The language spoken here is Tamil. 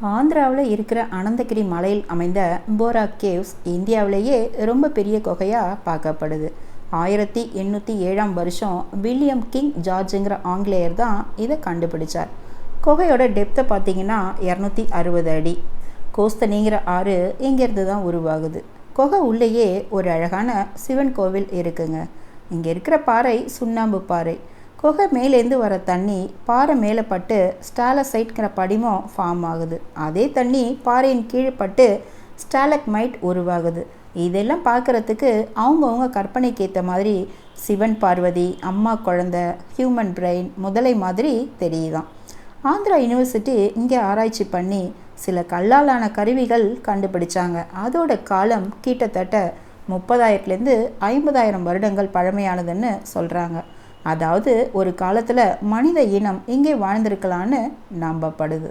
ஆந்திராவில் இருக்கிற அனந்தகிரி மலையில் அமைந்த போரா கேவ்ஸ் இந்தியாவிலேயே ரொம்ப பெரிய குகையாக பார்க்கப்படுது. 1807 வில்லியம் கிங் ஜார்ஜுங்கிற ஆங்கிலேயர் தான் இதை கண்டுபிடிச்சார். குகையோட டெப்த்தை பார்த்தீங்கன்னா 260 அடி. கோஸ்தனிங்கிற ஆறு இங்கேருந்து தான் உருவாகுது. குகை உள்ளேயே ஒரு அழகான சிவன் கோவில் இருக்குங்க. இங்கே இருக்கிற பாறை சுண்ணாம்பு பாறை. குகை மேலேருந்து வர தண்ணி பாறை மேலே பட்டு ஸ்டாலசைட்ங்கிற படிமம் ஃபார்ம் ஆகுது. அதே தண்ணி பாறையின் கீழே பட்டு ஸ்டாலக்மைட் உருவாகுது. இதெல்லாம் பார்க்குறதுக்கு அவங்கவுங்க கற்பனைக்கு ஏற்ற மாதிரி சிவன் பார்வதி, அம்மா குழந்தை, ஹியூமன் பிரெயின், முதலை மாதிரி தெரியுதான். ஆந்திரா யூனிவர்சிட்டி இங்கே ஆராய்ச்சி பண்ணி சில கல்லாலான கருவிகள் கண்டுபிடிச்சாங்க. அதோட காலம் கிட்டத்தட்ட 30,000லேருந்து 50,000 வருடங்கள் பழமையானதுன்னு சொல்கிறாங்க. அதாவது ஒரு காலத்தில் மனித இனம் இங்கே வாழ்ந்திருக்கலான்னு நம்பப்படுது.